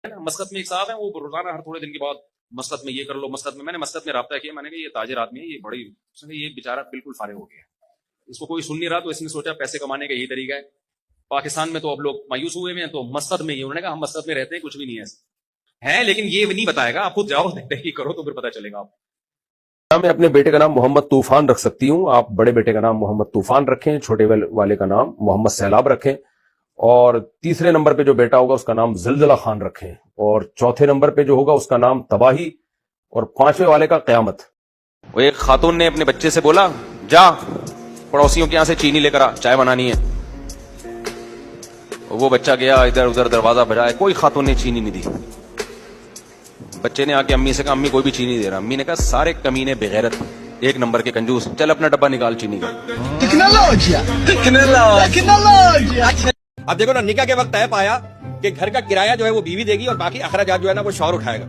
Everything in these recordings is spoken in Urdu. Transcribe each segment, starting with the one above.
مسقط میں ایک صاحب ہیں، وہ روزانہ ہر تھوڑے دن کے بعد مسقط میں یہ کر لو، مسقط میں. میں نے مسقط میں رابطہ کیا، میں نے کہا یہ تاجر آدمی ہے، یہ بڑی، اس نے یہ بیچارہ بالکل فارغ ہو گیا، اس کو کوئی سن نہیں رہا، تو اس نے سوچا پیسے کمانے کا یہی طریقہ ہے. پاکستان میں تو اب لوگ مایوس ہوئے ہیں، تو مسقط میں یہ انہوں نے کہا ہم مسقط میں رہتے ہیں، کچھ بھی نہیں ہے لیکن یہ نہیں بتائے گا، آپ خود جاؤ تحقیق کرو تو پھر پتہ چلے گا آپ. میں اپنے بیٹے کا نام محمد طوفان رکھ سکتی ہوں، آپ بڑے بیٹے کا نام محمد طوفان رکھیں، چھوٹے والے کا نام محمد سیلاب رکھیں، اور تیسرے نمبر پہ جو بیٹا ہوگا اس کا نام زلزلہ خان رکھیں، اور چوتھے نمبر پہ جو ہوگا اس کا نام تباہی، اور پانچویں والے کا قیامت. وہ ایک خاتون نے اپنے بچے سے بولا جا پڑوسیوں کے یہاں سے چینی لے کر آ، چائے بنانی ہے. وہ بچہ گیا، ادھر ادھر دروازہ بجایا، کوئی خاتون نے چینی نہیں دی. بچے نے آ کے امی سے کہا امی کوئی بھی چینی نہیں دے رہا. امی نے کہا سارے کمینے بغیرت، ایک نمبر کے کنجوس، چل اپنا ڈبہ نکال چینی کا. اب دیکھو نا، نکاح کے وقت طے پایا کہ گھر کا کرایہ جو ہے وہ بیوی دے گی اور باقی اخراجات جو ہے نا وہ شوہر اٹھائے گا.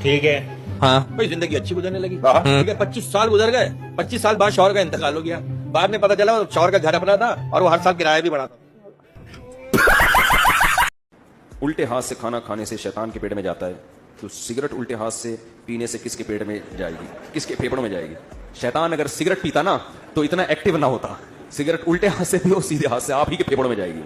ٹھیک ہے. ہاں بھائی، زندگی اچھی گزرنے لگی. ٹھیک ہے، 25 سال گزر گئے، 25 سال بعد شوہر کا انتقال ہو گیا. بعد میں پتا چلا شوہر کا گھر اپنا تھا اور وہ ہر سال کرایہ بھی بڑھا تھا. الٹے ہاتھ سے کھانا کھانے سے شیطان کے پیٹ میں جاتا ہے، تو سگریٹ الٹے ہاتھ سے پینے سے کس کے پیٹ میں جائے گی، کس کے پھیپڑوں میں جائے گی؟ شیطان اگر سگریٹ پیتا نا تو اتنا ایکٹیو نہ ہوتا. سگریٹ الٹے ہاتھ سے پیو، سیدھے ہاتھ سے آپ ہی کے پھیپڑوں میں جائے گی.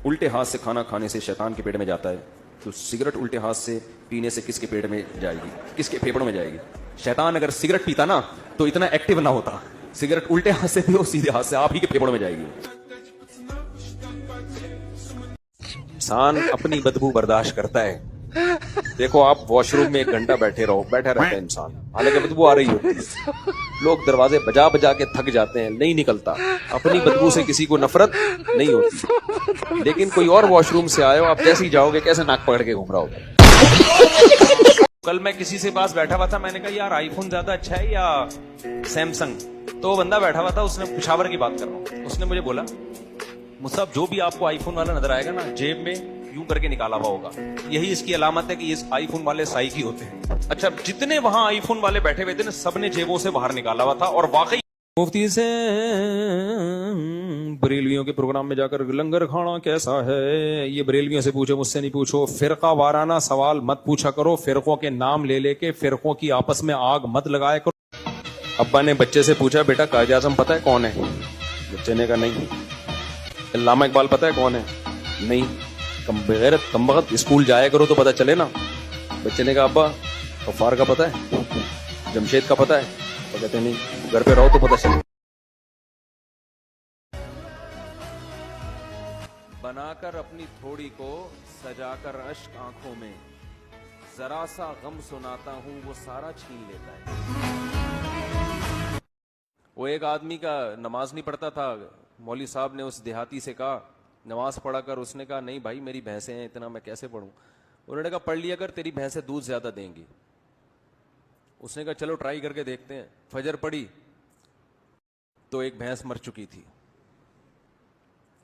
الٹے ہاتھ سے کھانا کھانے سے شیطان کے پیٹ میں جاتا ہے، تو سگریٹ الٹے ہاتھ سے پینے سے کس کے پیٹ میں جائے گی، کس کے پھیپڑوں میں جائے گی؟ شیطان اگر سگریٹ پیتا نا تو اتنا ایکٹیو نہ ہوتا. سگریٹ الٹے ہاتھ سے پیو، سیدھے ہاتھ سے آپ ہی کے پھیپڑوں میں جائے گی. انسان اپنی بدبو برداشت کرتا ہے. دیکھو آپ واش روم میں 1 گھنٹہ بیٹھا رہتا ہے انسان، حالانکہ بدبو آ رہی ہوتی ہے، لوگ دروازے بجا بجا کے تھک جاتے ہیں، نہیں نکلتا. اپنی بدبو سے کسی کو نفرت نہیں ہوتی، لیکن کوئی اور واش روم سے آئے ہو، آپ جیسے ہی جاؤ گے کیسے ناک پکڑ کے گھوم رہا ہوگا. کل میں کسی سے پاس بیٹھا ہوا تھا، میں نے کہا یار آئی فون زیادہ اچھا ہے یا سیمسنگ؟ تو بندہ بیٹھا ہوا تھا، اس نے پشاور کی بات کر رہا ہوں، اس نے مجھے بولا مصعب جو بھی آپ کو آئی فون والا نظر آئے گا نا، جیب میں یوں کر کے نکالا ہوا ہوگا، یہی اس کی علامت ہے کہ یہ آئی فون والے سائیکی ہوتے ہیں. اچھا جتنے وہاں آئی فون والے بیٹھے ہوئے تھے نا، سب نے جیبوں سے باہر نکالا ہوا تھا. اور واقعی مفتی سے بریلویوں کے پروگرام میں جا کر لنگر کھانا کیسا ہے، یہ بریلویوں سے پوچھو، مجھ سے نہیں پوچھو. فرقہ وارانہ سوال مت پوچھا کرو، فرقوں کے نام لے لے کے فرقوں کی آپس میں آگ مت لگایا کرو. ابا نے بچے سے پوچھا بیٹا قائد اعظم پتہ ہے کون ہے؟ بچے نے کہا نہیں. علامہ اقبال پتہ ہے کون ہے؟ نہیں. بغیرت کم وقت اسکول جایا کرو تو پتہ چلے نا. بچے نے کہا ابا غفار کا پتہ ہے، جمشید کا پتہ ہے؟ تو کہتے نہیں، گھر پہ رہو تو پتہ چلے. بنا کر اپنی تھوڑی کو سجا کر اشک آنکھوں میں، ذرا سا غم سناتا ہوں وہ سارا چھین لیتا ہے. وہ ایک آدمی کا نماز نہیں پڑھتا تھا، مولوی صاحب نے اس دیہاتی سے کہا نماز پڑھا کر. اس نے کہا نہیں بھائی میری بھینسیں ہیں، اتنا میں کیسے پڑھوں؟ انہوں نے کہا پڑھ لیا کر، تیری بھینسیں دودھ زیادہ دیں گی. اس نے کہا چلو ٹرائی کر کے دیکھتے ہیں. فجر پڑھی تو ایک بھینس مر چکی تھی.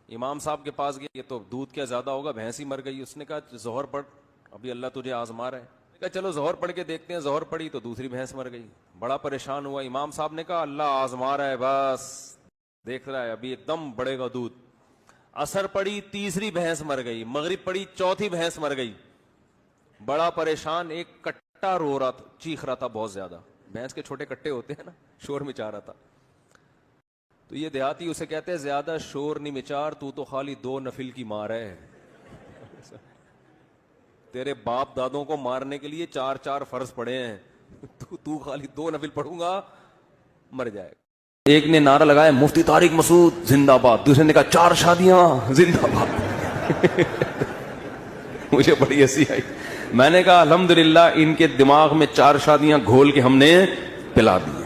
امام صاحب کے پاس گیا، یہ تو دودھ کیا زیادہ ہوگا، بھینس ہی مر گئی. اس نے کہا ظہر پڑھ، ابھی اللہ تجھے آزما رہا ہے. کہا چلو ظہر پڑھ کے دیکھتے ہیں. ظہر پڑھی تو دوسری بھینس مر گئی. بڑا پریشان ہوا. امام صاحب نے کہا اللہ آزما رہا ہے، بس دیکھ رہا ہے، ابھی ایک دم بڑھے گا دودھ. عصر پڑی، تیسری بھینس مر گئی. مغرب پڑی، چوتھی بھینس مر گئی. بڑا پریشان، ایک کٹا رو رہا تھا، چیخ رہا تھا بہت زیادہ. بھینس کے چھوٹے کٹے ہوتے ہیں نا، شور مچا رہا تھا. تو یہ دیہاتی اسے کہتے ہیں زیادہ شور نہیں مچار، تو خالی 2 نفل کی مار ہے. تیرے باپ دادوں کو مارنے کے لیے 4 فرض پڑے ہیں، تو خالی 2 نفل پڑھوں گا مر جائے گا. ایک نے نعرہ لگایا مفتی طارق مسعود زندہ باد، دوسرے نے کہا 4 شادیاں زندہ باد. مجھے بڑی ہنسی آئی. میں نے کہا الحمدللہ ان کے دماغ میں 4 شادیاں گھول کے ہم نے پلا دی.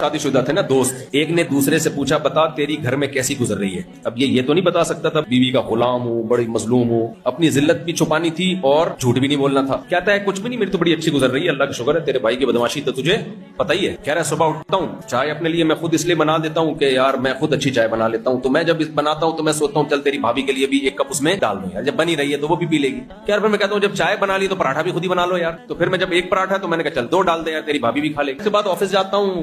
شادی شدہ تھے نا دوست، ایک نے دوسرے سے پوچھا بتا تیری گھر میں کیسی گزر رہی ہے. اب یہ تو نہیں بتا سکتا تھا بیوی کا غلام ہوں، بڑی مظلوم ہوں، اپنی ذلت بھی چھپانی تھی اور جھوٹ بھی نہیں بولنا تھا. کہتا ہے کچھ بھی نہیں، میری تو بڑی اچھی گزر رہی ہے، اللہ کا شکر ہے. تیرے بھائی کی بدماشی تو تجھے پتہ ہی ہے. کہہ رہا ہے صبح اٹھتا ہوں چائے اپنے لیے میں خود اس لیے بنا دیتا ہوں کہ یار میں خود اچھی چائے بنا لیتا ہوں، تو میں جب بناتا ہوں تو میں سوچتا ہوں چل تیری بھابھی کے لیے بھی 1 کپ اس میں ڈال دوں یار، جب بنی رہی ہے تو وہ بھی پی لے گی. یار پھر میں کہتا ہوں جب چائے بنا لی تو پراٹھا بھی خود ہی بنا لو یار. تو پھر میں جب 1 پراٹھا تو میں نے کہا چل 2 ڈال دے یار، تیری بھابھی بھی کھا لے. اس کے بعد آفس جاتا ہوں،